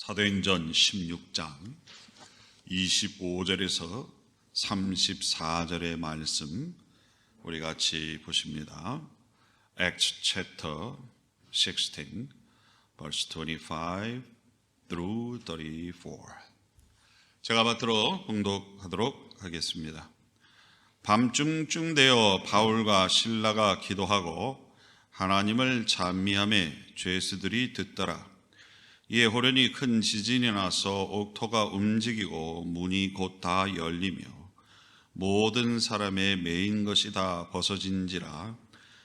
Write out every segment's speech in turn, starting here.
사도행전 16장 25절에서 34절의 말씀 우리 같이 보십니다. Acts chapter 16 verse 25 through 34. 제가 받들어 봉독하도록 하겠습니다. 밤중쯤 되어 바울과 실라가 기도하고 하나님을 찬미하며 죄수들이 듣더라. 이에 호련히 큰 지진이 나서 옥토가 움직이고 문이 곧 다 열리며 모든 사람의 매인 것이 다 벗어진지라.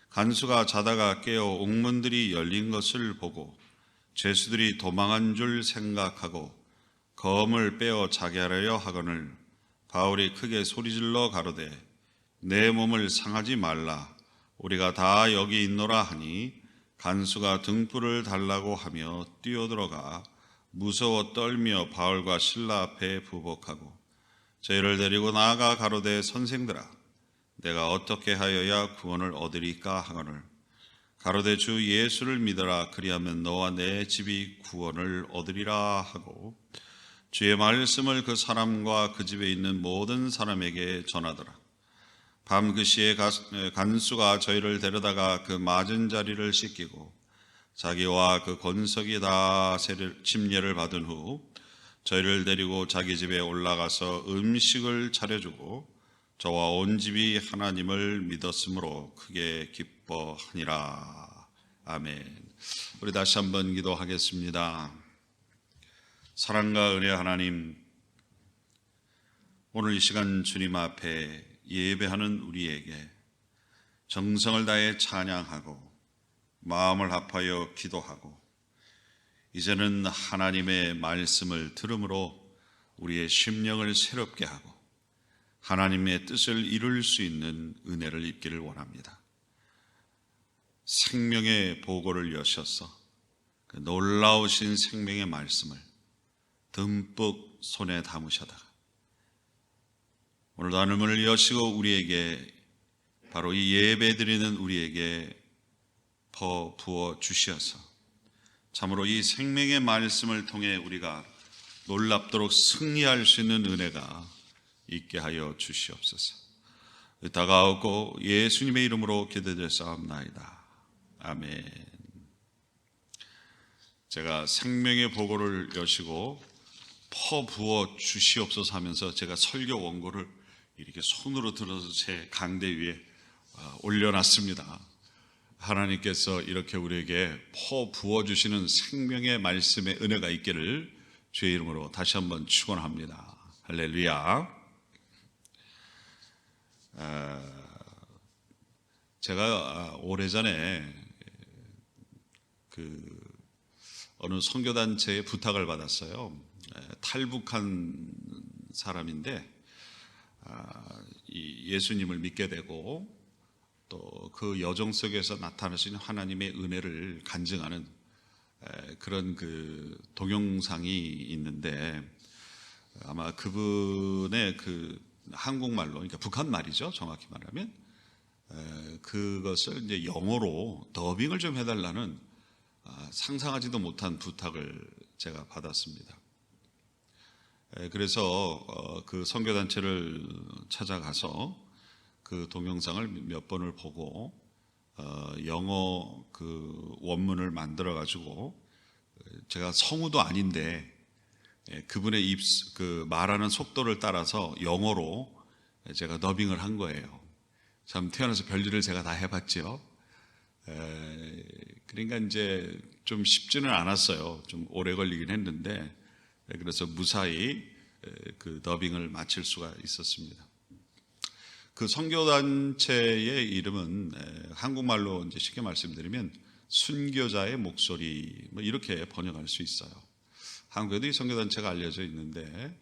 간수가 자다가 깨어 옥문들이 열린 것을 보고 죄수들이 도망한 줄 생각하고 검을 빼어 자게 하려 하거늘 바울이 크게 소리질러 가로되 내 몸을 상하지 말라. 우리가 다 여기 있노라 하니 간수가 등불을 달라고 하며 뛰어들어가 무서워 떨며 바울과 실라 앞에 부복하고 저희를 데리고 나아가 가로되 선생들아 내가 어떻게 하여야 구원을 얻으리까 하거늘 가로되 주 예수를 믿어라. 그리하면 너와 내 집이 구원을 얻으리라 하고 주의 말씀을 그 사람과 그 집에 있는 모든 사람에게 전하더라. 밤 그 시에 간수가 저희를 데려다가 그 맞은 자리를 씻기고 자기와 그 권석이 다 침례를 받은 후 저희를 데리고 자기 집에 올라가서 음식을 차려주고 저와 온 집이 하나님을 믿었으므로 크게 기뻐하니라. 아멘. 우리 다시 한번 기도하겠습니다. 사랑과 은혜 하나님, 오늘 이 시간 주님 앞에 예배하는 우리에게 정성을 다해 찬양하고 마음을 합하여 기도하고 이제는 하나님의 말씀을 들음으로 우리의 심령을 새롭게 하고 하나님의 뜻을 이룰 수 있는 은혜를 입기를 원합니다. 생명의 보고를 여셔서 그 놀라우신 생명의 말씀을 듬뿍 손에 담으셔다가 오늘도 하늘문을 여시고 우리에게 바로 이 예배 드리는 우리에게 부어 주셔서 참으로 이 생명의 말씀을 통해 우리가 놀랍도록 승리할 수 있는 은혜가 있게 하여 주시옵소서. 다가오고 예수님의 이름으로 기도드렸사옵나이다. 아멘. 제가 생명의 보고를 여시고 부어 주시옵소서 하면서 제가 설교 원고를 이렇게 손으로 들어서 제 강대 위에 올려놨습니다. 하나님께서 이렇게 우리에게 부어주시는 생명의 말씀의 은혜가 있기를 주의 이름으로 다시 한번 축원합니다. 할렐루야. 제가 오래전에 어느 선교단체에 부탁을 받았어요. 탈북한 사람인데 이 예수님을 믿게 되고 또 그 여정 속에서 나타나시는 하나님의 은혜를 간증하는 그런 그 동영상이 있는데 아마 그분의 그 한국말로 그러니까 북한 말이죠. 정확히 말하면 그것을 이제 영어로 더빙을 좀 해달라는 상상하지도 못한 부탁을 제가 받았습니다. 그래서 그 선교단체를 찾아가서 그 동영상을 몇 번을 보고 영어 그 원문을 만들어 가지고 제가 성우도 아닌데 그분의 그 말하는 속도를 따라서 영어로 제가 더빙을 한 거예요. 참 태어나서 별일을 제가 다 해봤죠. 그러니까 이제 좀 쉽지는 않았어요. 좀 오래 걸리긴 했는데 그래서 무사히 그 더빙을 마칠 수가 있었습니다. 그 선교단체의 이름은 한국말로 이제 쉽게 말씀드리면 순교자의 목소리 뭐 이렇게 번역할 수 있어요. 한국에도 이 선교단체가 알려져 있는데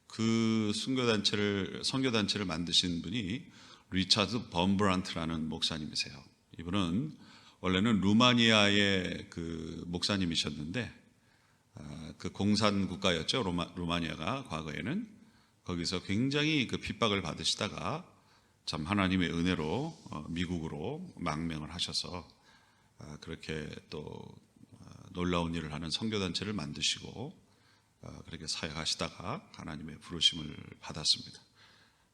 그 선교단체를 만드신 분이 리차드 범브란트라는 목사님이세요. 이분은 원래는 루마니아의 그 목사님이셨는데 그 공산 국가였죠. 루마니아가 과거에는 거기서 굉장히 그 핍박을 받으시다가 참 하나님의 은혜로 미국으로 망명을 하셔서 그렇게 또 놀라운 일을 하는 선교단체를 만드시고 그렇게 사역하시다가 하나님의 부르심을 받았습니다.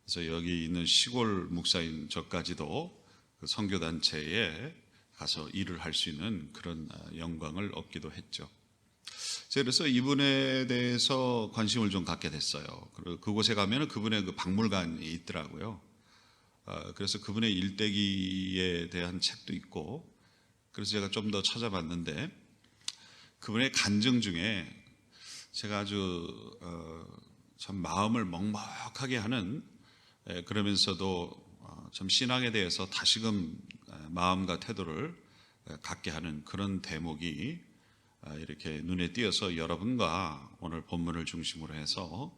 그래서 여기 있는 시골 목사인 저까지도 그 선교단체에 가서 일을 할 수 있는 그런 영광을 얻기도 했죠. 그래서 이분에 대해서 관심을 좀 갖게 됐어요. 그리고 그곳에 가면 그분의 그 박물관이 있더라고요. 그래서 그분의 일대기에 대한 책도 있고, 그래서 제가 좀 더 찾아봤는데 그분의 간증 중에 제가 아주 참 마음을 먹먹하게 하는, 그러면서도 참 신앙에 대해서 다시금 마음과 태도를 갖게 하는 그런 대목이 이렇게 눈에 띄어서 여러분과 오늘 본문을 중심으로 해서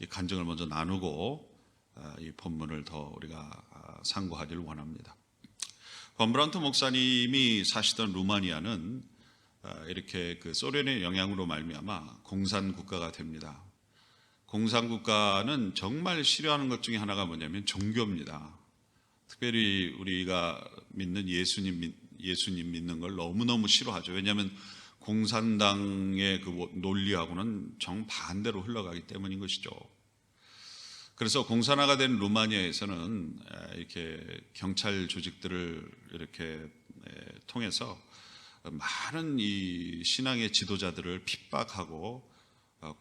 이 간증을 먼저 나누고 이 본문을 더 우리가 상고하기를 원합니다. 범브란트 목사님이 사시던 루마니아는 이렇게 그 소련의 영향으로 말미암아 공산국가가 됩니다. 공산국가는 정말 싫어하는 것 중에 하나가 뭐냐면 종교입니다. 특별히 우리가 믿는 예수님 믿는 걸 너무너무 싫어하죠. 왜냐하면 공산당의 그 논리하고는 정반대로 흘러가기 때문인 것이죠. 그래서 공산화가 된 루마니아에서는 이렇게 경찰 조직들을 이렇게 통해서 많은 이 신앙의 지도자들을 핍박하고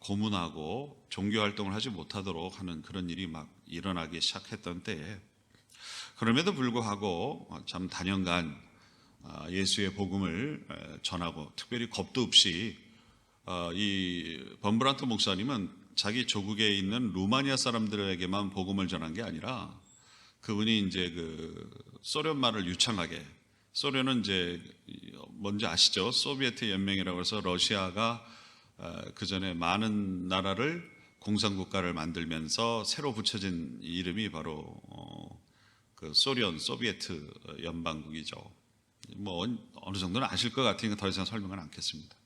고문하고 종교 활동을 하지 못하도록 하는 그런 일이 막 일어나기 시작했던 때에, 그럼에도 불구하고 참 단연간 예수의 복음을 전하고 특별히 겁도 없이 이 범브란트 목사님은 자기 조국에 있는 루마니아 사람들에게만 복음을 전한 게 아니라 그분이 이제 그 소련 말을 유창하게, 소련은 이제 뭔지 아시죠? 소비에트 연맹이라고 해서 러시아가 그 전에 많은 나라를 공산국가를 만들면서 새로 붙여진 이름이 바로 그 소련, 소비에트 연방국이죠. 뭐 어느 정도는 아실 것 같으니까 더 이상 설명은 않겠습니다.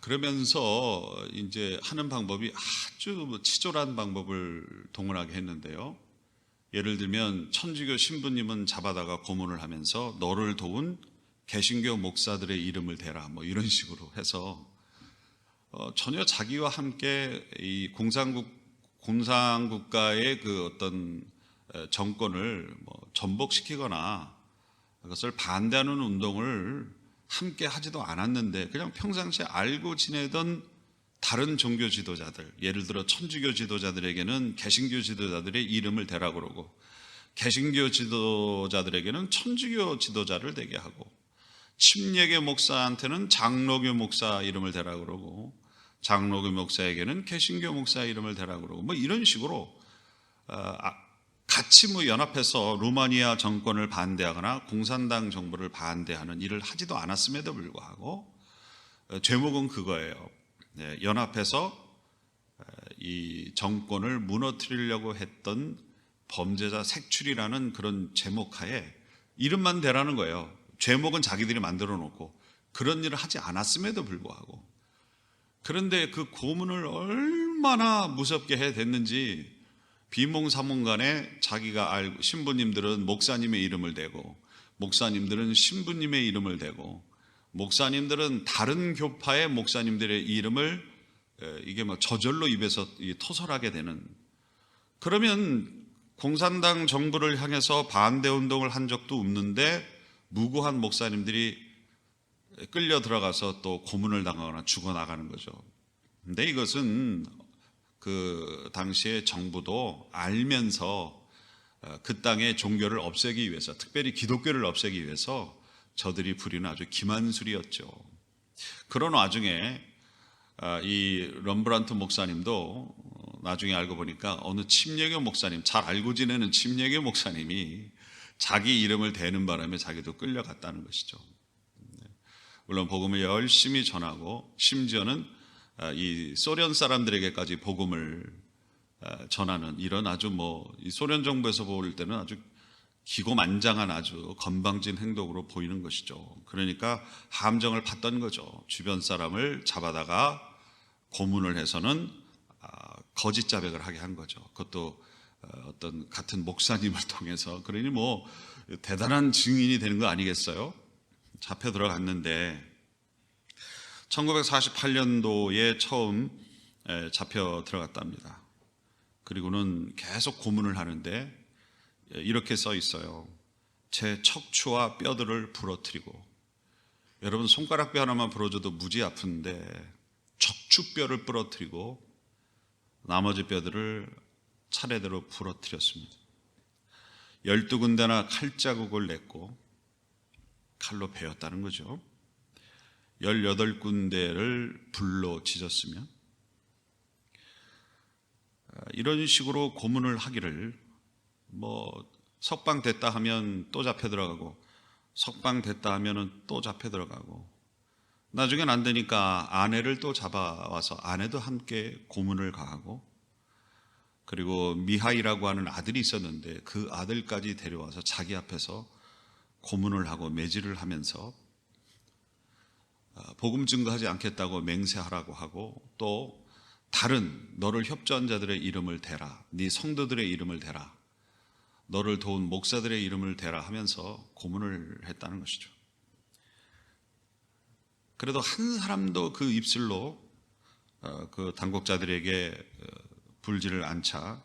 그러면서 이제 하는 방법이 아주 치졸한 방법을 동원하게 했는데요. 예를 들면 천주교 신부님은 잡아다가 고문을 하면서 너를 도운 개신교 목사들의 이름을 대라, 뭐 이런 식으로 해서 전혀 자기와 함께 이 공산국가의 그 어떤 정권을 뭐 전복시키거나 그것을 반대하는 운동을 함께 하지도 않았는데 그냥 평상시에 알고 지내던 다른 종교 지도자들, 예를 들어 천주교 지도자들에게는 개신교 지도자들의 이름을 대라 그러고, 개신교 지도자들에게는 천주교 지도자를 대게 하고, 침례교 목사한테는 장로교 목사 이름을 대라 그러고, 장로교 목사에게는 개신교 목사 이름을 대라 그러고, 뭐 이런 식으로 같이 뭐 연합해서 루마니아 정권을 반대하거나 공산당 정부를 반대하는 일을 하지도 않았음에도 불구하고 제목은 그거예요. 연합해서 이 정권을 무너뜨리려고 했던 범죄자 색출이라는 그런 제목하에 이름만 대라는 거예요. 제목은 자기들이 만들어 놓고 그런 일을 하지 않았음에도 불구하고. 그런데 그 고문을 얼마나 무섭게 해댔는지 비몽사몽간에 자기가 알고, 신부님들은 목사님의 이름을 대고 목사님들은 신부님의 이름을 대고 목사님들은 다른 교파의 목사님들의 이름을 이게 뭐 저절로 입에서 토설하게 되는, 그러면 공산당 정부를 향해서 반대 운동을 한 적도 없는데 무고한 목사님들이 끌려 들어가서 또 고문을 당하거나 죽어나가는 거죠. 근데 이것은 그 당시에 정부도 알면서 그 땅의 종교를 없애기 위해서, 특별히 기독교를 없애기 위해서 저들이 부리는 아주 기만술이었죠. 그런 와중에 이 럼브란트 목사님도 나중에 알고 보니까 어느 침례교 목사님, 잘 알고 지내는 침례교 목사님이 자기 이름을 대는 바람에 자기도 끌려갔다는 것이죠. 물론 복음을 열심히 전하고 심지어는 이 소련 사람들에게까지 복음을 전하는 이런 아주 뭐 이 소련 정부에서 볼 때는 아주 기고만장한 아주 건방진 행동으로 보이는 것이죠. 그러니까 함정을 팠던 거죠. 주변 사람을 잡아다가 고문을 해서는 거짓 자백을 하게 한 거죠. 그것도 어떤 같은 목사님을 통해서. 그러니 뭐 대단한 증인이 되는 거 아니겠어요? 잡혀 들어갔는데 1948년도에 처음 잡혀 들어갔답니다. 그리고는 계속 고문을 하는데 이렇게 써 있어요. 제 척추와 뼈들을 부러뜨리고, 여러분 손가락뼈 하나만 부러져도 무지 아픈데 척추뼈를 부러뜨리고 나머지 뼈들을 차례대로 부러뜨렸습니다. 12군데나 칼자국을 냈고 칼로 베었다는 거죠. 18군데를 불로 찢었으며, 이런 식으로 고문을 하기를, 석방 됐다 하면 또 잡혀 들어가고, 석방 됐다 하면은 또 잡혀 들어가고, 나중엔 안 되니까 아내를 또 잡아와서 아내도 함께 고문을 가하고, 그리고 미하이라고 하는 아들이 있었는데 그 아들까지 데려와서 자기 앞에서 고문을 하고 매질을 하면서 복음 증거하지 않겠다고 맹세하라고 하고, 또 다른 너를 협조한 자들의 이름을 대라, 네 성도들의 이름을 대라, 너를 도운 목사들의 이름을 대라 하면서 고문을 했다는 것이죠. 그래도 한 사람도 그 입술로 그 당국자들에게 불지를 않자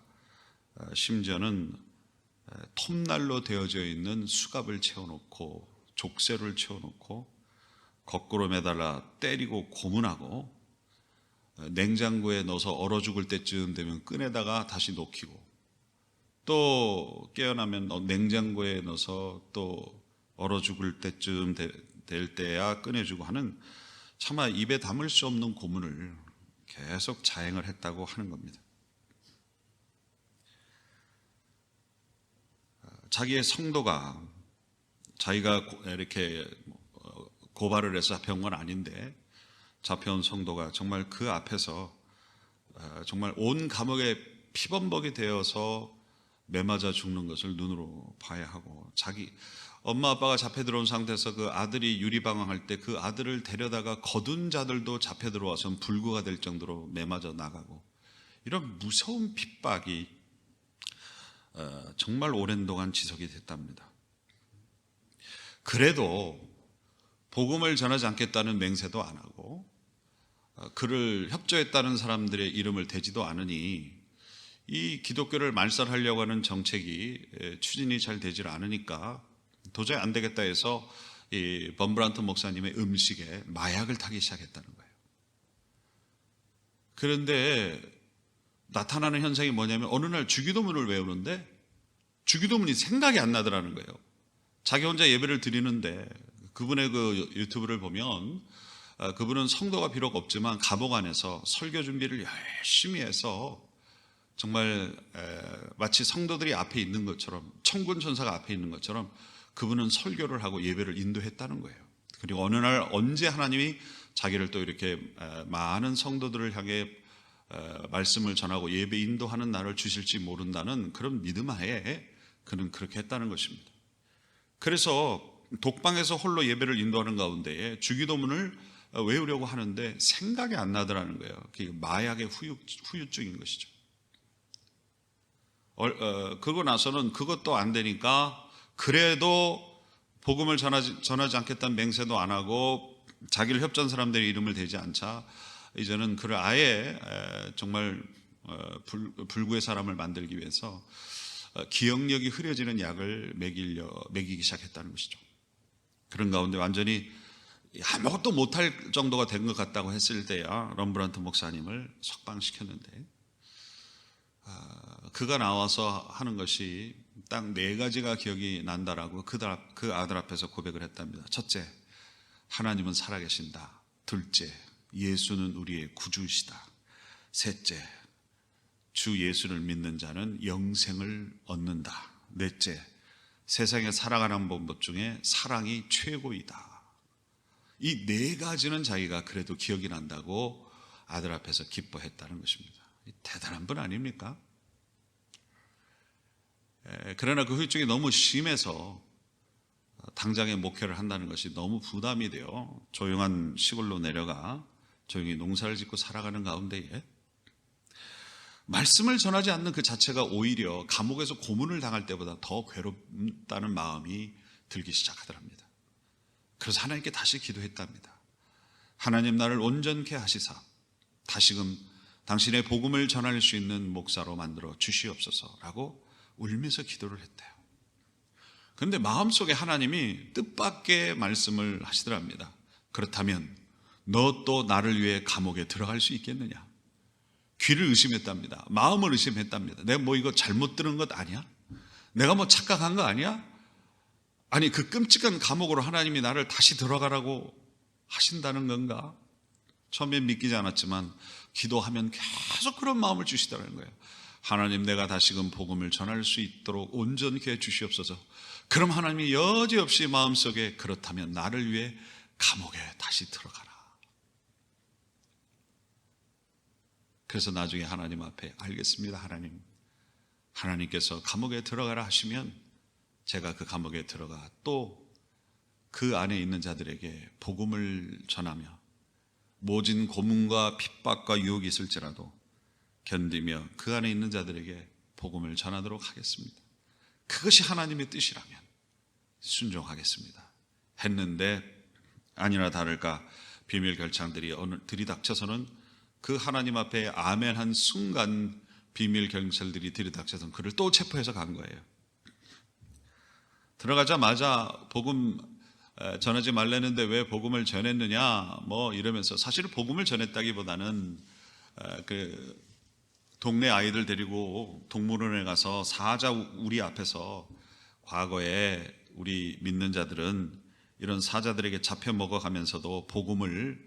심지어는 톱날로 되어져 있는 수갑을 채워놓고 족쇄를 채워놓고 거꾸로 매달아 때리고 고문하고, 냉장고에 넣어서 얼어 죽을 때쯤 되면 끈에다가 다시 녹이고, 또 깨어나면 냉장고에 넣어서 또 얼어 죽을 때쯤 될 때야 꺼내주고 하는, 차마 입에 담을 수 없는 고문을 계속 자행을 했다고 하는 겁니다. 자기의 성도가, 자기가 이렇게 고발을 해서 잡혀온 건 아닌데 잡혀온 성도가 정말 그 앞에서 정말 온 감옥에 피범벅이 되어서 매맞아 죽는 것을 눈으로 봐야 하고, 자기 엄마 아빠가 잡혀 들어온 상태에서 그 아들이 유리방황할 때 그 아들을 데려다가 거둔 자들도 잡혀 들어와서 불구가 될 정도로 매맞아 나가고, 이런 무서운 핍박이 정말 오랜 동안 지속이 됐답니다. 그래도 복음을 전하지 않겠다는 맹세도 안 하고 그를 협조했다는 사람들의 이름을 대지도 않으니, 이 기독교를 말살하려고 하는 정책이 추진이 잘 되질 않으니까 도저히 안 되겠다 해서 이 범브란트 목사님의 음식에 마약을 타기 시작했다는 거예요. 그런데 나타나는 현상이 뭐냐면, 어느 날 주기도문을 외우는데 주기도문이 생각이 안 나더라는 거예요. 자기 혼자 예배를 드리는데 그분의 그 유튜브를 보면 그분은 성도가 비록 없지만 감옥 안에서 설교 준비를 열심히 해서 정말 마치 성도들이 앞에 있는 것처럼, 천군 천사가 앞에 있는 것처럼 그분은 설교를 하고 예배를 인도했다는 거예요. 그리고 어느 날 언제 하나님이 자기를 또 이렇게 많은 성도들을 향해 말씀을 전하고 예배 인도하는 날을 주실지 모른다는 그런 믿음 하에 그는 그렇게 했다는 것입니다. 그래서 독방에서 홀로 예배를 인도하는 가운데에 주기도문을 외우려고 하는데 생각이 안 나더라는 거예요. 그게 마약의 후유증인 것이죠. 그러고 나서는 그것도 안 되니까, 그래도 복음을 전하지 않겠다는 맹세도 안 하고 자기를 협조한 사람들의 이름을 대지 않자 이제는 그를 아예 정말 불구의 사람을 만들기 위해서 기억력이 흐려지는 약을 먹이기 시작했다는 것이죠. 그런 가운데 완전히 아무것도 못할 정도가 된 것 같다고 했을 때야 럼브란트 목사님을 석방시켰는데, 그가 나와서 하는 것이 딱 4가지가 기억이 난다라고 그 아들 앞에서 고백을 했답니다. 첫째, 하나님은 살아계신다. 둘째, 예수는 우리의 구주시다. 셋째, 주 예수를 믿는 자는 영생을 얻는다. 넷째, 세상에 살아가는 방법 중에 사랑이 최고이다. 이 4가지는 자기가 그래도 기억이 난다고 아들 앞에서 기뻐했다는 것입니다. 대단한 분 아닙니까? 그러나 그 후유증이 너무 심해서 당장의 목회를 한다는 것이 너무 부담이 되어 조용한 시골로 내려가 조용히 농사를 짓고 살아가는 가운데에 말씀을 전하지 않는 그 자체가 오히려 감옥에서 고문을 당할 때보다 더 괴롭다는 마음이 들기 시작하더랍니다. 그래서 하나님께 다시 기도했답니다. 하나님, 나를 온전케 하시사 다시금 당신의 복음을 전할 수 있는 목사로 만들어 주시옵소서라고 울면서 기도를 했대요. 그런데 마음속에 하나님이 뜻밖의 말씀을 하시더랍니다. 그렇다면 너 또 나를 위해 감옥에 들어갈 수 있겠느냐? 귀를 의심했답니다. 마음을 의심했답니다. 내가 뭐 이거 잘못 들은 것 아니야? 내가 뭐 착각한 거 아니야? 아니, 그 끔찍한 감옥으로 하나님이 나를 다시 들어가라고 하신다는 건가? 처음엔 믿기지 않았지만 기도하면 계속 그런 마음을 주시더라는 거예요. 하나님, 내가 다시금 복음을 전할 수 있도록 온전케 해 주시옵소서. 그럼 하나님이 여지없이 마음속에 그렇다면 나를 위해 감옥에 다시 들어가라. 그래서 나중에 하나님 앞에 알겠습니다, 하나님. 하나님께서 감옥에 들어가라 하시면 제가 그 감옥에 들어가 또 그 안에 있는 자들에게 복음을 전하며 모진 고문과 핍박과 유혹이 있을지라도 견디며 그 안에 있는 자들에게 복음을 전하도록 하겠습니다. 그것이 하나님의 뜻이라면 순종하겠습니다. 했는데 아니나 다를까 비밀 결창들이 어느 들이닥쳐서는 그 하나님 앞에 아멘한 순간 비밀 경찰들이 들이닥쳐서 그를 또 체포해서 간 거예요. 들어가자마자 복음 전하지 말라는데 왜 복음을 전했느냐 뭐 이러면서, 사실 복음을 전했다기보다는 그 동네 아이들 데리고 동물원에 가서 사자 우리 앞에서 과거에 우리 믿는 자들은 이런 사자들에게 잡혀 먹어가면서도 복음을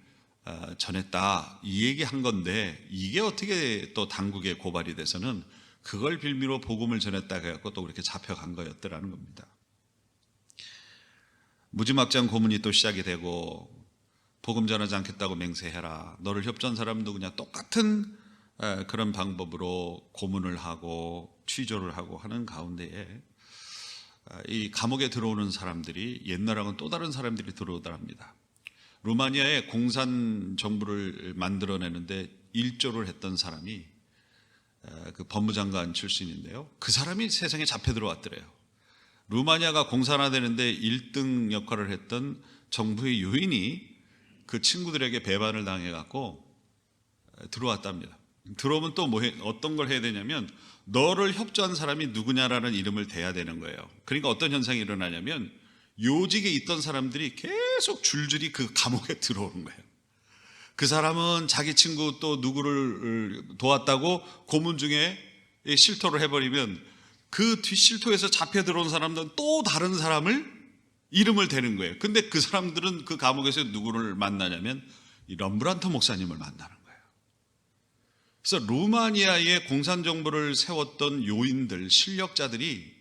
전했다 이 얘기한 건데, 이게 어떻게 또 당국에 고발이 돼서는 그걸 빌미로 복음을 전했다 해갖고 또 그렇게 잡혀간 거였더라는 겁니다. 무지막지한 고문이 또 시작이 되고, 복음 전하지 않겠다고 맹세해라, 너를 협조한 사람도 그냥 똑같은 그런 방법으로 고문을 하고 취조를 하고 하는 가운데에 이 감옥에 들어오는 사람들이 옛날하고는 또 다른 사람들이 들어오더랍니다. 루마니아에 공산 정부를 만들어내는데 일조를 했던 사람이 그 법무장관 출신인데요, 그 사람이 세상에 잡혀 들어왔더래요. 루마니아가 공산화되는데 1등 역할을 했던 정부의 요인이 그 친구들에게 배반을 당해갖고 들어왔답니다. 들어오면 또 어떤 걸 해야 되냐면 너를 협조한 사람이 누구냐라는 이름을 대야 되는 거예요. 그러니까 어떤 현상이 일어나냐면 요직에 있던 사람들이 계속 줄줄이 그 감옥에 들어오는 거예요. 그 사람은 자기 친구 또 누구를 도왔다고 고문 중에 실토를 해버리면 그 뒷실토에서 잡혀 들어온 사람들은 또 다른 사람을 이름을 대는 거예요. 근데 그 사람들은 그 감옥에서 누구를 만나냐면 이 럼브란트 목사님을 만나는 거예요. 그래서 루마니아의 공산정부를 세웠던 요인들, 실력자들이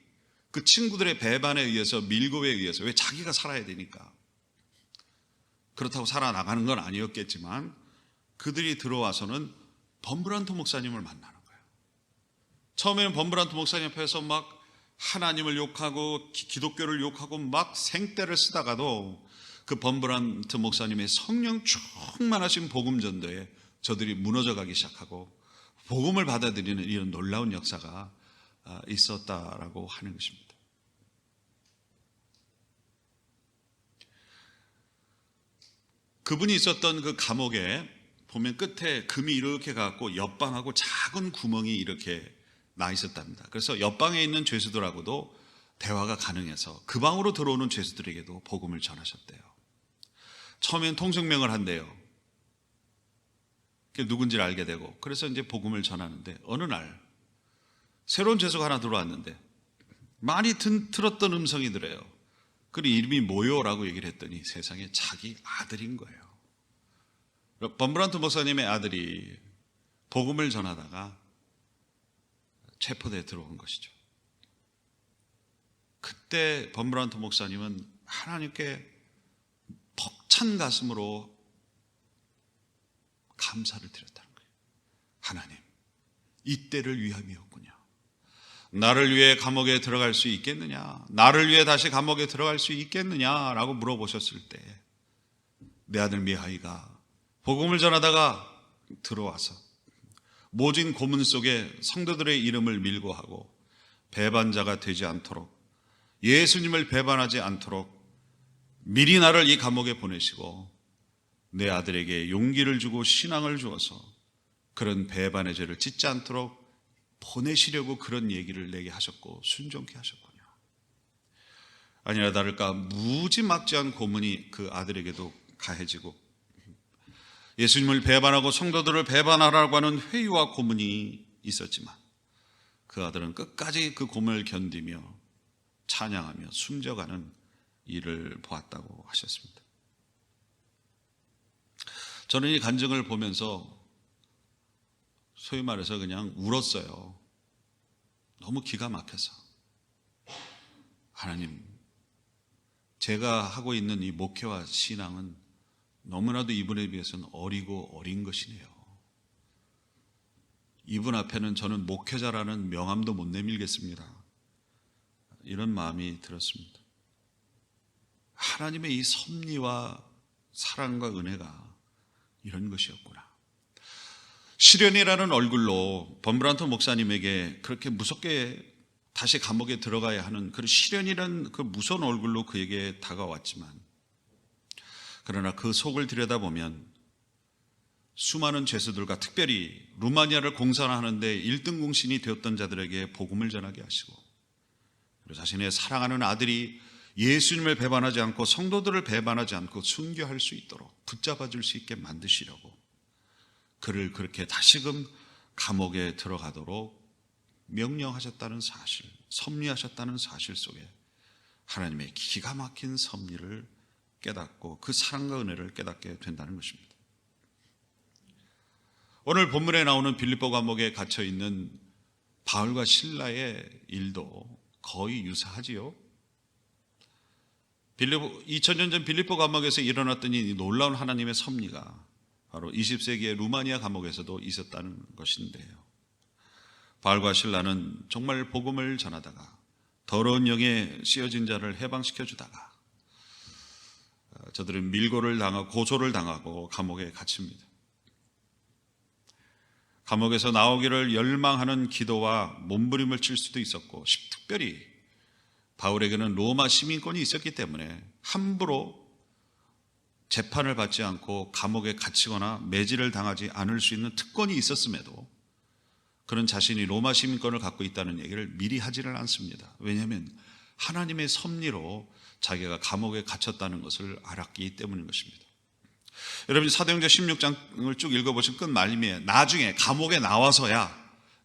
그 친구들의 배반에 의해서, 밀고에 의해서, 왜 자기가 살아야 되니까, 그렇다고 살아나가는 건 아니었겠지만 그들이 들어와서는 범브란트 목사님을 만나는 거예요. 처음에는 범브란트 목사님 앞에서 막 하나님을 욕하고 기독교를 욕하고 막 생떼를 쓰다가도 그 범브란트 목사님의 성령 충만하신 복음 전도에 저들이 무너져 가기 시작하고 복음을 받아들이는 이런 놀라운 역사가 있었다라고 하는 것입니다. 그분이 있었던 그 감옥에 보면 끝에 금이 이렇게 가고 옆방하고 작은 구멍이 이렇게 나 있었답니다. 그래서 옆방에 있는 죄수들하고도 대화가 가능해서 그 방으로 들어오는 죄수들에게도 복음을 전하셨대요. 처음엔 통성명을 한대요. 그게 누군지를 알게 되고, 그래서 이제 복음을 전하는데 어느 날 새로운 죄수가 하나 들어왔는데 많이 들었던 음성이더래요. 그 이름이 뭐요라고 얘기를 했더니 세상에 자기 아들인 거예요. 범브란트 목사님의 아들이 복음을 전하다가 체포대에 들어온 것이죠. 그때 범브란트 목사님은 하나님께 벅찬 가슴으로 감사를 드렸다는 거예요. 하나님, 이때를 위함이었군요. 나를 위해 감옥에 들어갈 수 있겠느냐, 나를 위해 다시 감옥에 들어갈 수 있겠느냐라고 물어보셨을 때 내 아들 미하이가 복음을 전하다가 들어와서 모진 고문 속에 성도들의 이름을 밀고 하고 배반자가 되지 않도록, 예수님을 배반하지 않도록 미리 나를 이 감옥에 보내시고 내 아들에게 용기를 주고 신앙을 주어서 그런 배반의 죄를 짓지 않도록 보내시려고 그런 얘기를 내게 하셨고 순종케 하셨군요. 아니라 다를까 무지막지한 고문이 그 아들에게도 가해지고 예수님을 배반하고 성도들을 배반하라고 하는 회유와 고문이 있었지만 그 아들은 끝까지 그 고문을 견디며 찬양하며 숨져가는 일을 보았다고 하셨습니다. 저는 이 간증을 보면서 소위 말해서 그냥 울었어요. 너무 기가 막혀서. 하나님, 제가 하고 있는 이 목회와 신앙은 너무나도 이분에 비해서는 어리고 어린 것이네요. 이분 앞에는 저는 목회자라는 명함도 못 내밀겠습니다. 이런 마음이 들었습니다. 하나님의 이 섭리와 사랑과 은혜가 이런 것이었구나. 시련이라는 얼굴로 범브란트 목사님에게 그렇게 무섭게 다시 감옥에 들어가야 하는 그 시련이라는 그 무서운 얼굴로 그에게 다가왔지만, 그러나 그 속을 들여다보면 수많은 죄수들과 특별히 루마니아를 공산하는데 1등 공신이 되었던 자들에게 복음을 전하게 하시고, 그리고 자신의 사랑하는 아들이 예수님을 배반하지 않고 성도들을 배반하지 않고 순교할 수 있도록 붙잡아 줄 수 있게 만드시려고 그를 그렇게 다시금 감옥에 들어가도록 명령하셨다는 사실, 섭리하셨다는 사실 속에 하나님의 기가 막힌 섭리를 깨닫고 그 사랑과 은혜를 깨닫게 된다는 것입니다. 오늘 본문에 나오는 빌립보 감옥에 갇혀 있는 바울과 실라의 일도 거의 유사하지요. 2000년 전 빌립보 감옥에서 일어났던 이 놀라운 하나님의 섭리가 바로 20세기의 루마니아 감옥에서도 있었다는 것인데요. 바울과 실라는 정말 복음을 전하다가 더러운 영에 씌어진 자를 해방시켜 주다가 저들은 밀고를 당하고 고소를 당하고 감옥에 갇힙니다. 감옥에서 나오기를 열망하는 기도와 몸부림을 칠 수도 있었고, 특별히 바울에게는 로마 시민권이 있었기 때문에 함부로 재판을 받지 않고 감옥에 갇히거나 매질을 당하지 않을 수 있는 특권이 있었음에도 그는 자신이 로마 시민권을 갖고 있다는 얘기를 미리 하지를 않습니다. 왜냐하면 하나님의 섭리로 자기가 감옥에 갇혔다는 것을 알았기 때문인 것입니다. 여러분, 사도행전 16장을 쭉 읽어보시면 끝 말미에 나중에 감옥에 나와서야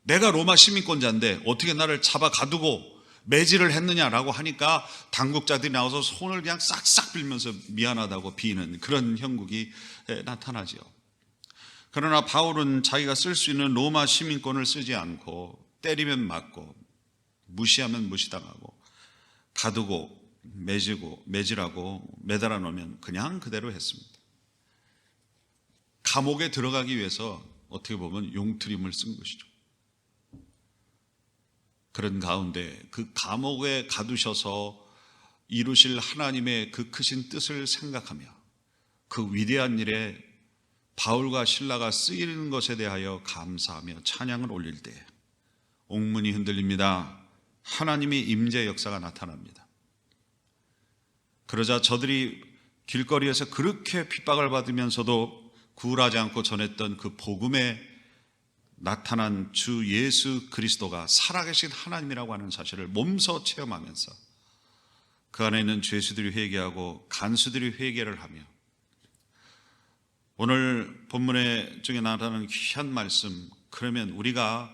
내가 로마 시민권자인데 어떻게 나를 잡아 가두고 매질을 했느냐라고 하니까 당국자들이 나와서 손을 그냥 싹싹 빌면서 미안하다고 비는 그런 형국이 나타나지요. 그러나 바울은 자기가 쓸 수 있는 로마 시민권을 쓰지 않고 때리면 맞고 무시하면 무시당하고 가두고 매질하고 매달아 놓으면 그냥 그대로 했습니다. 감옥에 들어가기 위해서 어떻게 보면 용트림을 쓴 것이죠. 그런 가운데 그 감옥에 가두셔서 이루실 하나님의 그 크신 뜻을 생각하며 그 위대한 일에 바울과 실라가 쓰이는 것에 대하여 감사하며 찬양을 올릴 때 옥문이 흔들립니다. 하나님의 임재 역사가 나타납니다. 그러자 저들이 길거리에서 그렇게 핍박을 받으면서도 굴하지 않고 전했던 그 복음에 나타난 주 예수 그리스도가 살아계신 하나님이라고 하는 사실을 몸소 체험하면서 그 안에 있는 죄수들이 회개하고 간수들이 회개를 하며 오늘 본문에 중에 나타나는 귀한 말씀, 그러면 우리가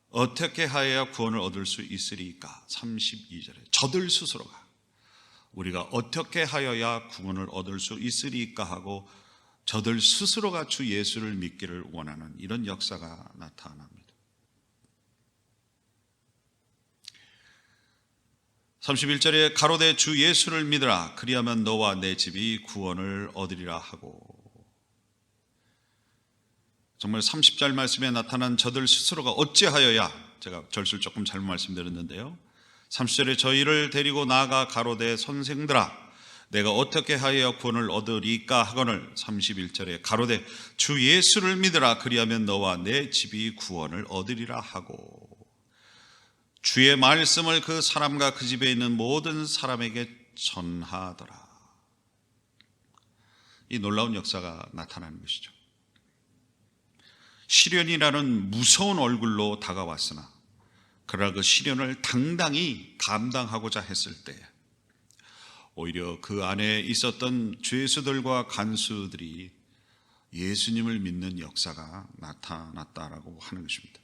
어떻게 하여야 구원을 얻을 수 있으리까? 32절에 저들 스스로가 우리가 어떻게 하여야 구원을 얻을 수 있으리까 하고 저들 스스로가 주 예수를 믿기를 원하는 이런 역사가 나타납니다. 31절에 가로되 주 예수를 믿으라 그리하면 너와 내 집이 구원을 얻으리라 하고, 정말 30절 말씀에 나타난 저들 스스로가 어찌하여야, 제가 절수를 조금 잘못 말씀드렸는데요, 30절에 저희를 데리고 나아가 가로되 선생들아 내가 어떻게 하여 구원을 얻으리까 하거늘 31절에 가로되 주 예수를 믿으라 그리하면 너와 내 집이 구원을 얻으리라 하고, 주의 말씀을 그 사람과 그 집에 있는 모든 사람에게 전하더라. 이 놀라운 역사가 나타나는 것이죠. 시련이라는 무서운 얼굴로 다가왔으나 그러나 그 시련을 당당히 감당하고자 했을 때 오히려 그 안에 있었던 죄수들과 간수들이 예수님을 믿는 역사가 나타났다라고 하는 것입니다.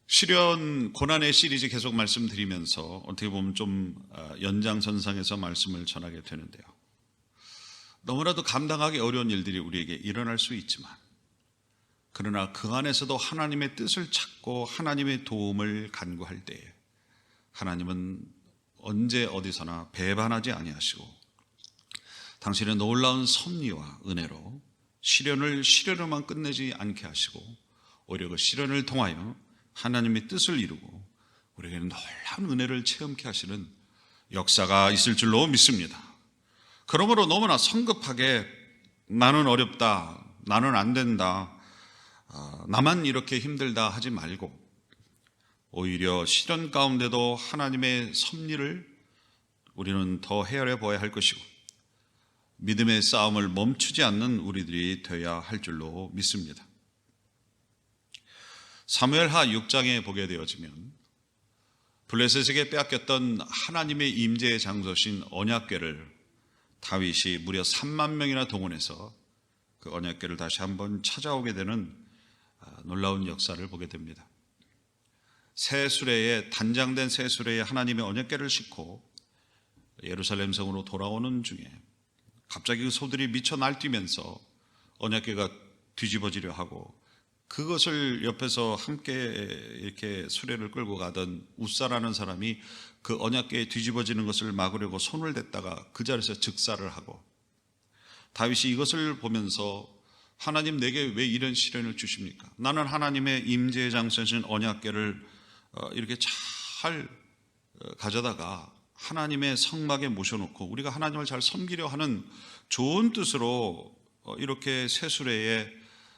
시련 고난의 시리즈 계속 말씀드리면서 어떻게 보면 좀 연장선상에서 말씀을 전하게 되는데요. 너무나도 감당하기 어려운 일들이 우리에게 일어날 수 있지만 그러나 그 안에서도 하나님의 뜻을 찾고 하나님의 도움을 간구할 때에 하나님은 언제 어디서나 배반하지 아니하시고 당신의 놀라운 섭리와 은혜로 시련을 시련으로만 끝내지 않게 하시고 오히려 그 시련을 통하여 하나님의 뜻을 이루고 우리에게는 놀라운 은혜를 체험케 하시는 역사가 있을 줄로 믿습니다. 그러므로 너무나 성급하게 나는 어렵다, 나는 안 된다, 나만 이렇게 힘들다 하지 말고 오히려 시련 가운데도 하나님의 섭리를 우리는 더 헤아려 보아야 할 것이고 믿음의 싸움을 멈추지 않는 우리들이 되어야 할 줄로 믿습니다. 사무엘하 6장에 보게 되어지면 블레셋에게 빼앗겼던 하나님의 임재의 장소신 언약궤를 다윗이 무려 3만 명이나 동원해서 그 언약궤를 다시 한번 찾아오게 되는 놀라운 역사를 보게 됩니다. 새 수레에 단장된 새 수레에 하나님의 언약궤를 싣고 예루살렘 성으로 돌아오는 중에 갑자기 그 소들이 미쳐 날뛰면서 언약궤가 뒤집어지려 하고 그것을 옆에서 함께 이렇게 수레를 끌고 가던 웃사라는 사람이 그 언약궤에 뒤집어지는 것을 막으려고 손을 댔다가 그 자리에서 즉사를 하고 다윗이 이것을 보면서 하나님 내게 왜 이런 시련을 주십니까? 나는 하나님의 임재의 장소신 언약궤를 이렇게 잘 가져다가 하나님의 성막에 모셔놓고 우리가 하나님을 잘 섬기려 하는 좋은 뜻으로 이렇게 새 수레에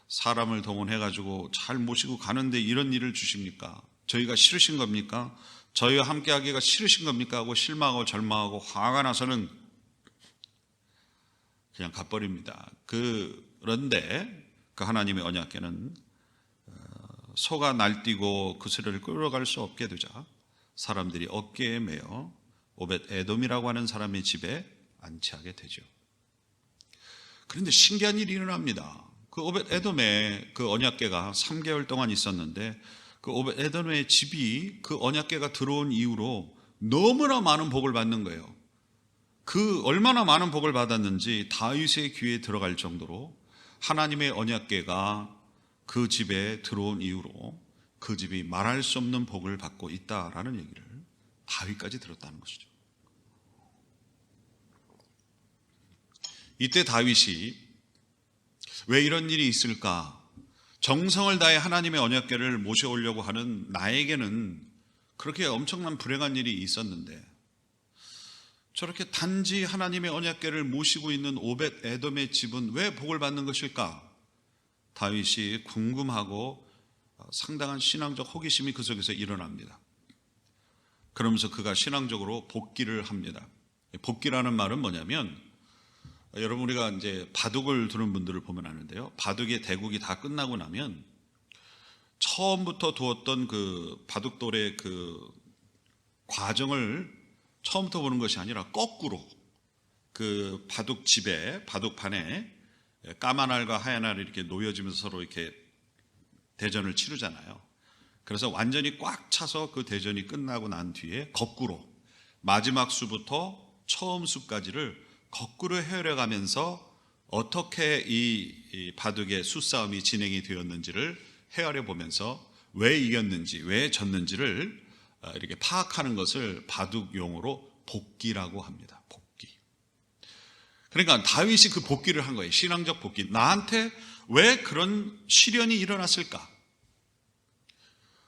사람을 동원해가지고 잘 모시고 가는데 이런 일을 주십니까? 저희가 싫으신 겁니까? 저희와 함께 하기가 싫으신 겁니까? 하고 실망하고 절망하고 화가 나서는 그냥 가버립니다. 그런데 그 하나님의 언약궤는 소가 날뛰고 그 수레를 끌어갈 수 없게 되자 사람들이 어깨에 매어 오벳 에돔이라고 하는 사람의 집에 안치하게 되죠. 그런데 신기한 일이 일어납니다. 그 오벳 에돔의 그 언약궤가 3개월 동안 있었는데 그 오벳 에돔의 집이 그 언약궤가 들어온 이후로 너무나 많은 복을 받는 거예요. 그 얼마나 많은 복을 받았는지 다윗의 귀에 들어갈 정도로 하나님의 언약궤가 그 집에 들어온 이후로 그 집이 말할 수 없는 복을 받고 있다라는 얘기를 다윗까지 들었다는 것이죠. 이때 다윗이 왜 이런 일이 있을까? 정성을 다해 하나님의 언약궤를 모셔오려고 하는 나에게는 그렇게 엄청난 불행한 일이 있었는데 저렇게 단지 하나님의 언약궤를 모시고 있는 오벳 에돔의 집은 왜 복을 받는 것일까? 다윗이 궁금하고 상당한 신앙적 호기심이 그 속에서 일어납니다. 그러면서 그가 신앙적으로 복기를 합니다. 복기라는 말은 뭐냐면 여러분 우리가 이제 바둑을 두는 분들을 보면 아는데요. 바둑의 대국이 다 끝나고 나면 처음부터 두었던 그 바둑돌의 그 과정을 처음부터 보는 것이 아니라 거꾸로 그 바둑집에 바둑판에 까만 알과 하얀 알이 이렇게 놓여지면서 서로 이렇게 대전을 치르잖아요. 그래서 완전히 꽉 차서 그 대전이 끝나고 난 뒤에 거꾸로 마지막 수부터 처음 수까지를 거꾸로 헤아려가면서 어떻게 이 바둑의 수싸움이 진행이 되었는지를 헤아려 보면서 왜 이겼는지 왜 졌는지를 이렇게 파악하는 것을 바둑 용어로 복기라고 합니다. 복기. 그러니까 다윗이 그 복기를 한 거예요. 신앙적 복기. 나한테 왜 그런 시련이 일어났을까?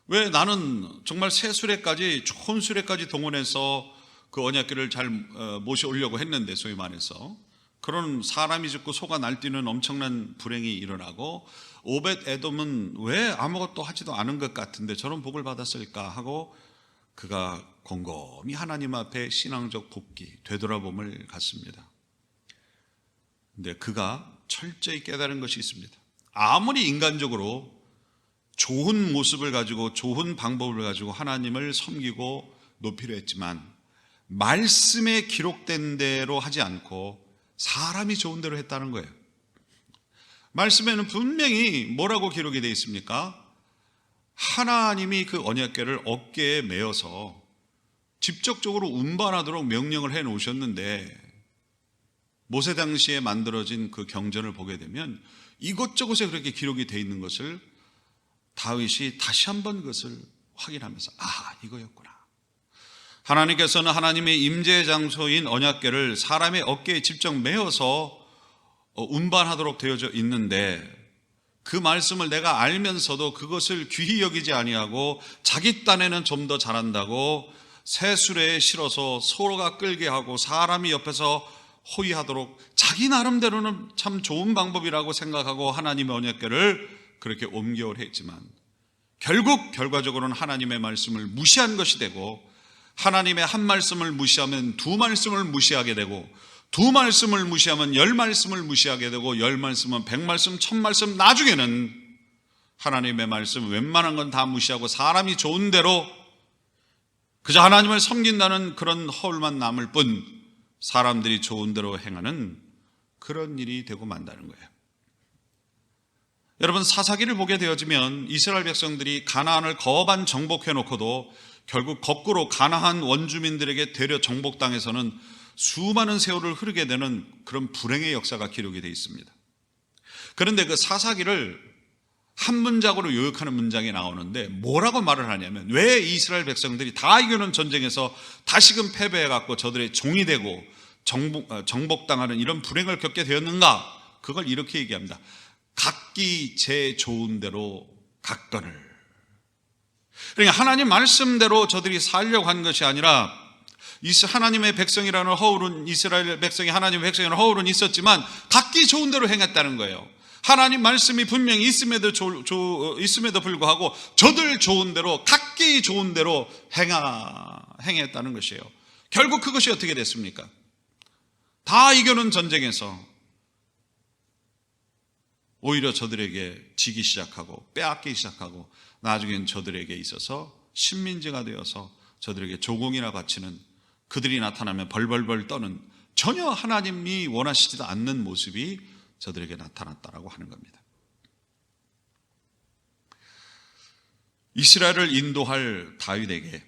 왜 나는 정말 새 수레까지 좋은 수레까지 동원해서 그 언약궤를 잘 모셔오려고 했는데 소위 말해서 그런 사람이 죽고 소가 날뛰는 엄청난 불행이 일어나고 오벳 에돔은 왜 아무것도 하지도 않은 것 같은데 저런 복을 받았을까 하고 그가 곰곰이 하나님 앞에 신앙적 복귀, 되돌아봄을 갖습니다. 근데 그가 철저히 깨달은 것이 있습니다. 아무리 인간적으로 좋은 모습을 가지고 좋은 방법을 가지고 하나님을 섬기고 높이려 했지만 말씀에 기록된 대로 하지 않고 사람이 좋은 대로 했다는 거예요. 말씀에는 분명히 뭐라고 기록이 되어 있습니까? 하나님이 그 언약궤를 어깨에 메어서 직접적으로 운반하도록 명령을 해 놓으셨는데 모세 당시에 만들어진 그 경전을 보게 되면 이곳저곳에 그렇게 기록이 되어 있는 것을 다윗이 다시 한번 그것을 확인하면서 이거였구나. 하나님께서는 하나님의 임재 장소인 언약궤를 사람의 어깨에 직접 메어서 운반하도록 되어져 있는데 그 말씀을 내가 알면서도 그것을 귀히 여기지 아니하고 자기 딴에는 좀 더 잘한다고 새 수레에 실어서 서로가 끌게 하고 사람이 옆에서 호위하도록 자기 나름대로는 참 좋은 방법이라고 생각하고 하나님의 언약궤를 그렇게 옮겨오려 했지만 결국 결과적으로는 하나님의 말씀을 무시한 것이 되고 하나님의 한 말씀을 무시하면 두 말씀을 무시하게 되고 두 말씀을 무시하면 열 말씀을 무시하게 되고 열 말씀은 백 말씀, 천 말씀, 나중에는 하나님의 말씀 웬만한 건 다 무시하고 사람이 좋은 대로 그저 하나님을 섬긴다는 그런 허울만 남을 뿐 사람들이 좋은 대로 행하는 그런 일이 되고 만다는 거예요. 여러분, 사사기를 보게 되어지면 이스라엘 백성들이 가나안을 거반 정복해 놓고도 결국 거꾸로 가나안 원주민들에게 되려 정복당해서는 수많은 세월을 흐르게 되는 그런 불행의 역사가 기록이 되어 있습니다. 그런데 그 사사기를 한 문장으로 요약하는 문장이 나오는데 뭐라고 말을 하냐면 왜 이스라엘 백성들이 다 이기는 전쟁에서 다시금 패배해갖고 저들의 종이 되고 정복당하는 이런 불행을 겪게 되었는가? 그걸 이렇게 얘기합니다. 각기 제 좋은 대로 갔거늘. 그러니까 하나님 말씀대로 저들이 살려고 한 것이 아니라 하나님의 백성이라는 허울은 이스라엘 백성이 하나님의 백성이라는 허울은 있었지만 각기 좋은 대로 행했다는 거예요. 하나님 말씀이 분명히 있음에도 불구하고 저들 좋은 대로 각기 좋은 대로 행했다는 것이에요. 결국 그것이 어떻게 됐습니까? 다 이겨놓은 전쟁에서 오히려 저들에게 지기 시작하고 빼앗기 시작하고 나중엔 저들에게 있어서 식민지가 되어서 저들에게 조공이나 바치는 그들이 나타나면 벌벌벌 떠는 전혀 하나님이 원하시지도 않는 모습이 저들에게 나타났다라고 하는 겁니다. 이스라엘을 인도할 다윗에게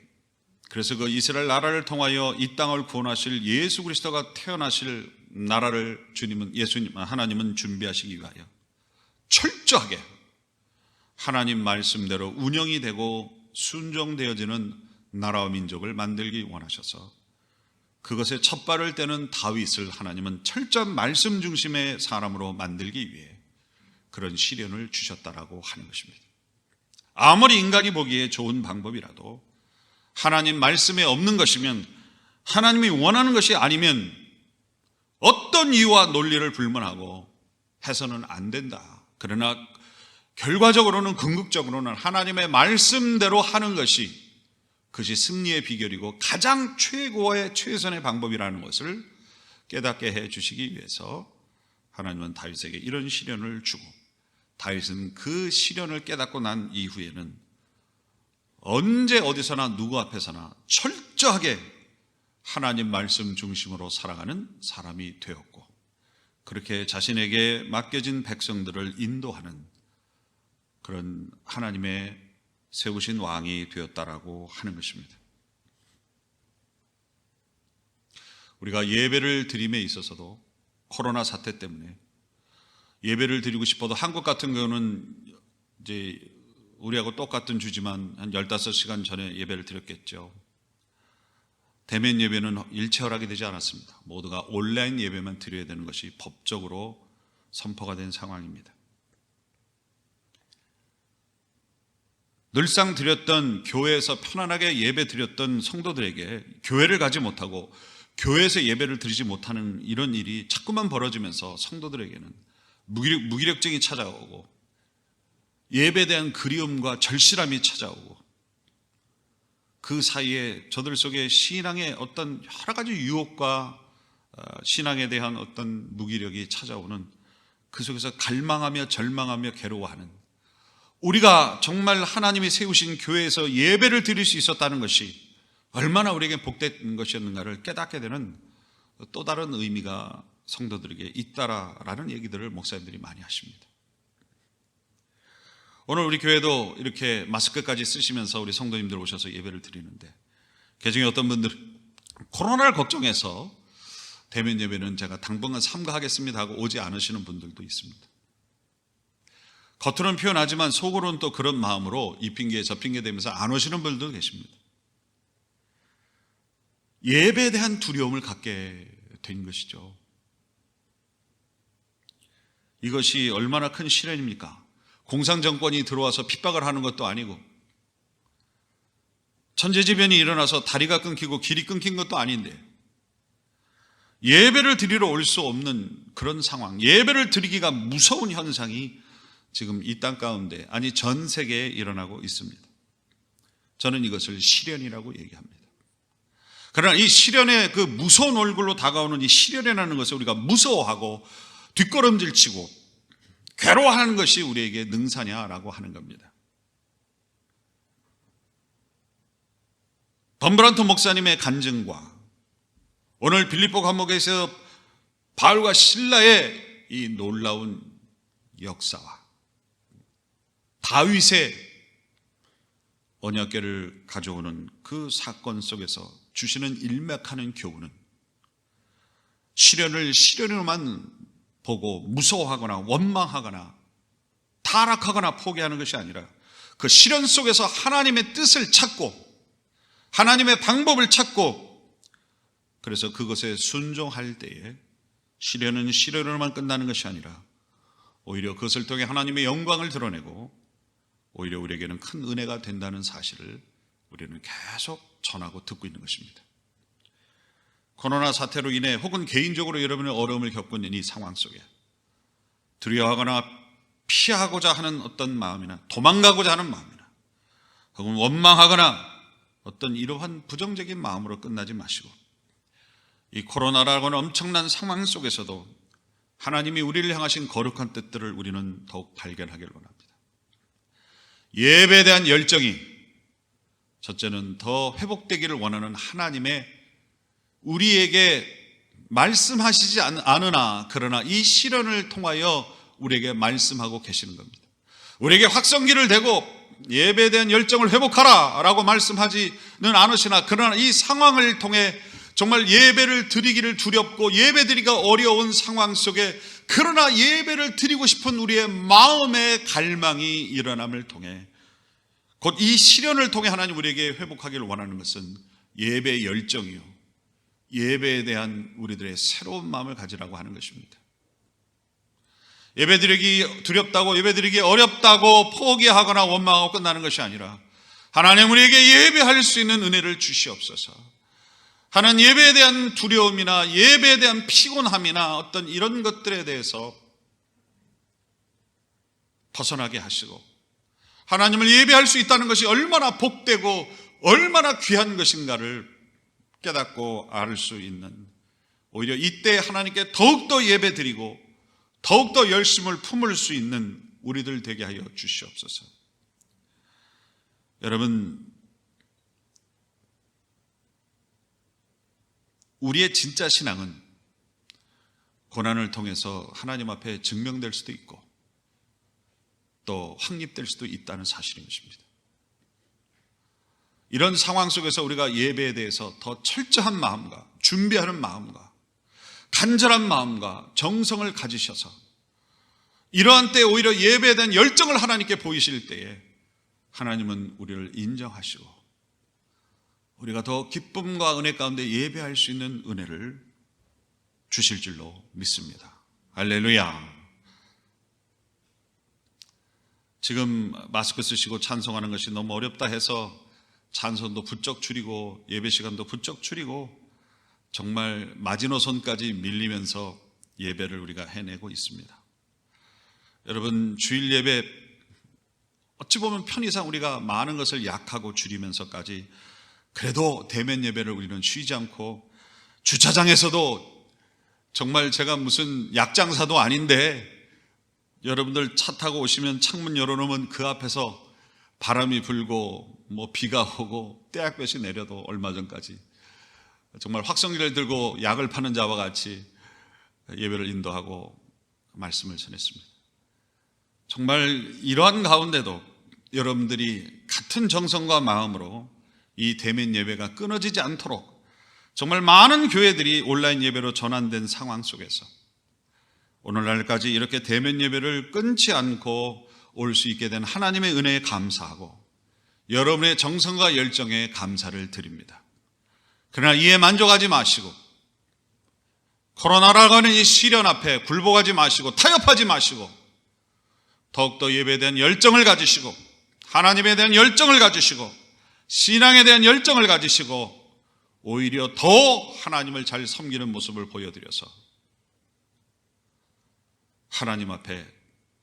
그래서 그 이스라엘 나라를 통하여 이 땅을 구원하실 예수 그리스도가 태어나실 나라를 하나님은 준비하시기 위하여 철저하게 하나님 말씀대로 운영이 되고 순종되어지는 나라와 민족을 만들기 원하셔서 그것에 첫 발을 떼는 다윗을 하나님은 철저한 말씀 중심의 사람으로 만들기 위해 그런 시련을 주셨다라고 하는 것입니다. 아무리 인간이 보기에 좋은 방법이라도 하나님 말씀에 없는 것이면 하나님이 원하는 것이 아니면 어떤 이유와 논리를 불문하고 해서는 안 된다. 그러나 결과적으로는 궁극적으로는 하나님의 말씀대로 하는 것이 그것이 승리의 비결이고 가장 최고의 최선의 방법이라는 것을 깨닫게 해 주시기 위해서 하나님은 다윗에게 이런 시련을 주고 다윗은 그 시련을 깨닫고 난 이후에는 언제 어디서나 누구 앞에서나 철저하게 하나님 말씀 중심으로 살아가는 사람이 되었고 그렇게 자신에게 맡겨진 백성들을 인도하는 그런 하나님의 세우신 왕이 되었다라고 하는 것입니다. 우리가 예배를 드림에 있어서도 코로나 사태 때문에 예배를 드리고 싶어도 한국 같은 경우는 이제 우리하고 똑같은 주지만 한 15시간 전에 예배를 드렸겠죠. 대면 예배는 일체 허락이 되지 않았습니다. 모두가 온라인 예배만 드려야 되는 것이 법적으로 선포가 된 상황입니다. 늘상 드렸던 교회에서 편안하게 예배 드렸던 성도들에게 교회를 가지 못하고 교회에서 예배를 드리지 못하는 이런 일이 자꾸만 벌어지면서 성도들에게는 무기력증이 찾아오고 예배에 대한 그리움과 절실함이 찾아오고, 그 사이에 저들 속에 신앙의 어떤 여러 가지 유혹과 신앙에 대한 어떤 무기력이 찾아오는, 그 속에서 갈망하며 절망하며 괴로워하는, 우리가 정말 하나님이 세우신 교회에서 예배를 드릴 수 있었다는 것이 얼마나 우리에게 복된 것이었는가를 깨닫게 되는 또 다른 의미가 성도들에게 있다라는 얘기들을 목사님들이 많이 하십니다. 오늘 우리 교회도 이렇게 마스크까지 쓰시면서 우리 성도님들 오셔서 예배를 드리는데, 그중에 어떤 분들은 코로나를 걱정해서 대면 예배는 제가 당분간 삼가하겠습니다 하고 오지 않으시는 분들도 있습니다. 겉으로는 표현하지만 속으로는 또 그런 마음으로 이 핑계에 저 핑계 대면서 안 오시는 분들도 계십니다. 예배에 대한 두려움을 갖게 된 것이죠. 이것이 얼마나 큰 시련입니까? 공산정권이 들어와서 핍박을 하는 것도 아니고, 천재지변이 일어나서 다리가 끊기고 길이 끊긴 것도 아닌데, 예배를 드리러 올 수 없는 그런 상황, 예배를 드리기가 무서운 현상이 지금 이 땅 가운데, 아니 전 세계에 일어나고 있습니다. 저는 이것을 시련이라고 얘기합니다. 그러나 이 시련의 그 무서운 얼굴로 다가오는 이 시련이라는 것을 우리가 무서워하고 뒷걸음질치고 괴로워하는 것이 우리에게 능사냐라고 하는 겁니다. 덤브란트 목사님의 간증과 오늘 빌립보 감옥에서 바울과 실라의 이 놀라운 역사와 다윗의 언약궤를 가져오는 그 사건 속에서 주시는 일맥하는 교훈은, 시련을 시련으로만 보고 무서워하거나 원망하거나 타락하거나 포기하는 것이 아니라, 그 시련 속에서 하나님의 뜻을 찾고 하나님의 방법을 찾고, 그래서 그것에 순종할 때에 시련은 시련으로만 끝나는 것이 아니라 오히려 그것을 통해 하나님의 영광을 드러내고 오히려 우리에게는 큰 은혜가 된다는 사실을 우리는 계속 전하고 듣고 있는 것입니다. 코로나 사태로 인해 혹은 개인적으로 여러분의 어려움을 겪고 있는 이 상황 속에 두려워하거나 피하고자 하는 어떤 마음이나 도망가고자 하는 마음이나 혹은 원망하거나 어떤 이러한 부정적인 마음으로 끝나지 마시고, 이 코로나라고는 엄청난 상황 속에서도 하나님이 우리를 향하신 거룩한 뜻들을 우리는 더욱 발견하길 원합니다. 예배에 대한 열정이, 첫째는 더 회복되기를 원하는 하나님의 우리에게 말씀하시지 않으나 그러나 이 시련을 통하여 우리에게 말씀하고 계시는 겁니다. 우리에게 확성기를 대고 예배에 대한 열정을 회복하라 라고 말씀하지는 않으시나, 그러나 이 상황을 통해 정말 예배를 드리기를 두렵고 예배 드리기가 어려운 상황 속에, 그러나 예배를 드리고 싶은 우리의 마음의 갈망이 일어남을 통해, 곧 이 시련을 통해 하나님 우리에게 회복하기를 원하는 것은 예배의 열정이요, 예배에 대한 우리들의 새로운 마음을 가지라고 하는 것입니다. 예배드리기 두렵다고, 예배드리기 어렵다고 포기하거나 원망하고 끝나는 것이 아니라, 하나님 우리에게 예배할 수 있는 은혜를 주시옵소서. 하나님 예배에 대한 두려움이나 예배에 대한 피곤함이나 어떤 이런 것들에 대해서 벗어나게 하시고, 하나님을 예배할 수 있다는 것이 얼마나 복되고 얼마나 귀한 것인가를 깨닫고 알 수 있는, 오히려 이때 하나님께 더욱더 예배드리고 더욱더 열심을 품을 수 있는 우리들 되게 하여 주시옵소서. 여러분, 우리의 진짜 신앙은 고난을 통해서 하나님 앞에 증명될 수도 있고 또 확립될 수도 있다는 사실인 것입니다. 이런 상황 속에서 우리가 예배에 대해서 더 철저한 마음과 준비하는 마음과 간절한 마음과 정성을 가지셔서, 이러한 때에 오히려 예배에 대한 열정을 하나님께 보이실 때에 하나님은 우리를 인정하시고 우리가 더 기쁨과 은혜 가운데 예배할 수 있는 은혜를 주실 줄로 믿습니다. 할렐루야. 지금 마스크 쓰시고 찬송하는 것이 너무 어렵다 해서 찬송도 부쩍 줄이고 예배 시간도 부쩍 줄이고 정말 마지노선까지 밀리면서 예배를 우리가 해내고 있습니다. 여러분, 주일 예배 어찌 보면 편의상 우리가 많은 것을 약하고 줄이면서까지 그래도 대면 예배를 우리는 쉬지 않고, 주차장에서도 정말 제가 무슨 약장사도 아닌데 여러분들 차 타고 오시면 창문 열어놓으면 그 앞에서 바람이 불고 비가 오고 떼약볕이 내려도 얼마 전까지 정말 확성기를 들고 약을 파는 자와 같이 예배를 인도하고 말씀을 전했습니다. 정말 이러한 가운데도 여러분들이 같은 정성과 마음으로 이 대면 예배가 끊어지지 않도록, 정말 많은 교회들이 온라인 예배로 전환된 상황 속에서 오늘날까지 이렇게 대면 예배를 끊지 않고 올 수 있게 된 하나님의 은혜에 감사하고 여러분의 정성과 열정에 감사를 드립니다. 그러나 이에 만족하지 마시고, 코로나라고 하는 이 시련 앞에 굴복하지 마시고 타협하지 마시고, 더욱더 예배에 대한 열정을 가지시고, 하나님에 대한 열정을 가지시고, 신앙에 대한 열정을 가지시고, 오히려 더 하나님을 잘 섬기는 모습을 보여드려서 하나님 앞에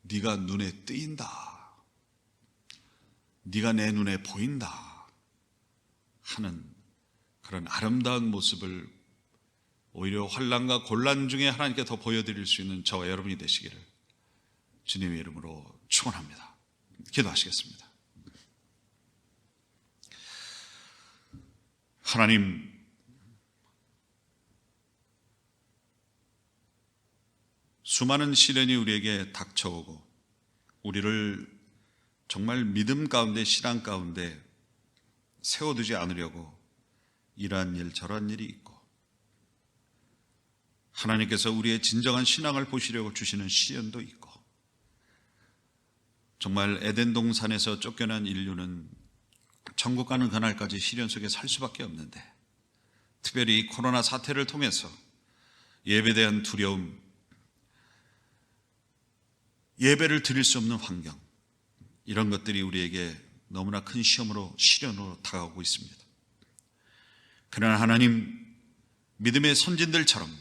네가 눈에 띄인다, 네가 내 눈에 보인다 하는 그런 아름다운 모습을 오히려 환난과 곤란 중에 하나님께 더 보여드릴 수 있는 저와 여러분이 되시기를 주님의 이름으로 축원합니다. 기도하시겠습니다. 하나님, 수많은 시련이 우리에게 닥쳐오고 우리를 정말 믿음 가운데, 신앙 가운데 세워두지 않으려고 이러한 일 저러한 일이 있고, 하나님께서 우리의 진정한 신앙을 보시려고 주시는 시련도 있고, 정말 에덴 동산에서 쫓겨난 인류는 천국 가는 그날까지 시련 속에 살 수밖에 없는데, 특별히 이 코로나 사태를 통해서 예배에 대한 두려움, 예배를 드릴 수 없는 환경, 이런 것들이 우리에게 너무나 큰 시험으로, 시련으로 다가오고 있습니다. 그러나 하나님, 믿음의 선진들처럼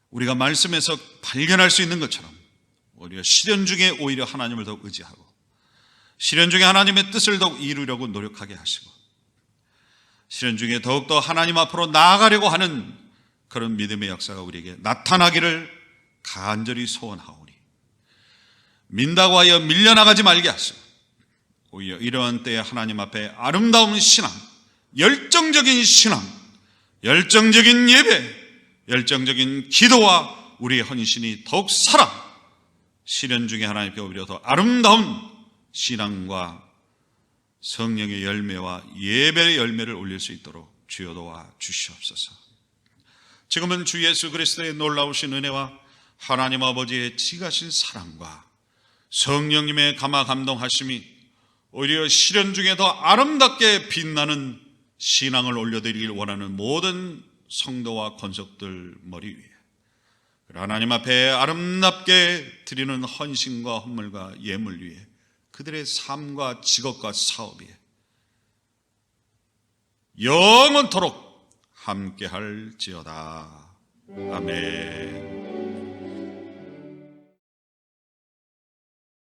우리가 말씀에서 발견할 수 있는 것처럼 우리가 시련 중에 오히려 하나님을 더욱 의지하고, 시련 중에 하나님의 뜻을 더욱 이루려고 노력하게 하시고, 시련 중에 더욱더 하나님 앞으로 나아가려고 하는 그런 믿음의 역사가 우리에게 나타나기를 간절히 소원하오니, 민다고 하여 밀려나가지 말게 하시고, 오히려 이러한 때에 하나님 앞에 아름다운 신앙, 열정적인 신앙, 열정적인 예배, 열정적인 기도와 우리의 헌신이 더욱 살아 시련 중에 하나님께 오히려 더 아름다운 신앙과 성령의 열매와 예배의 열매를 올릴 수 있도록 주여 도와 주시옵소서. 지금은 주 예수 그리스도의 놀라우신 은혜와 하나님 아버지의 지가신 사랑과 성령님의 감화 감동하심이 오히려 시련 중에 더 아름답게 빛나는 신앙을 올려드리길 원하는 모든 성도와 권속들 머리 위에, 하나님 앞에 아름답게 드리는 헌신과 헌물과 예물 위에, 그들의 삶과 직업과 사업 위에 영원토록 함께할지어다. 아멘.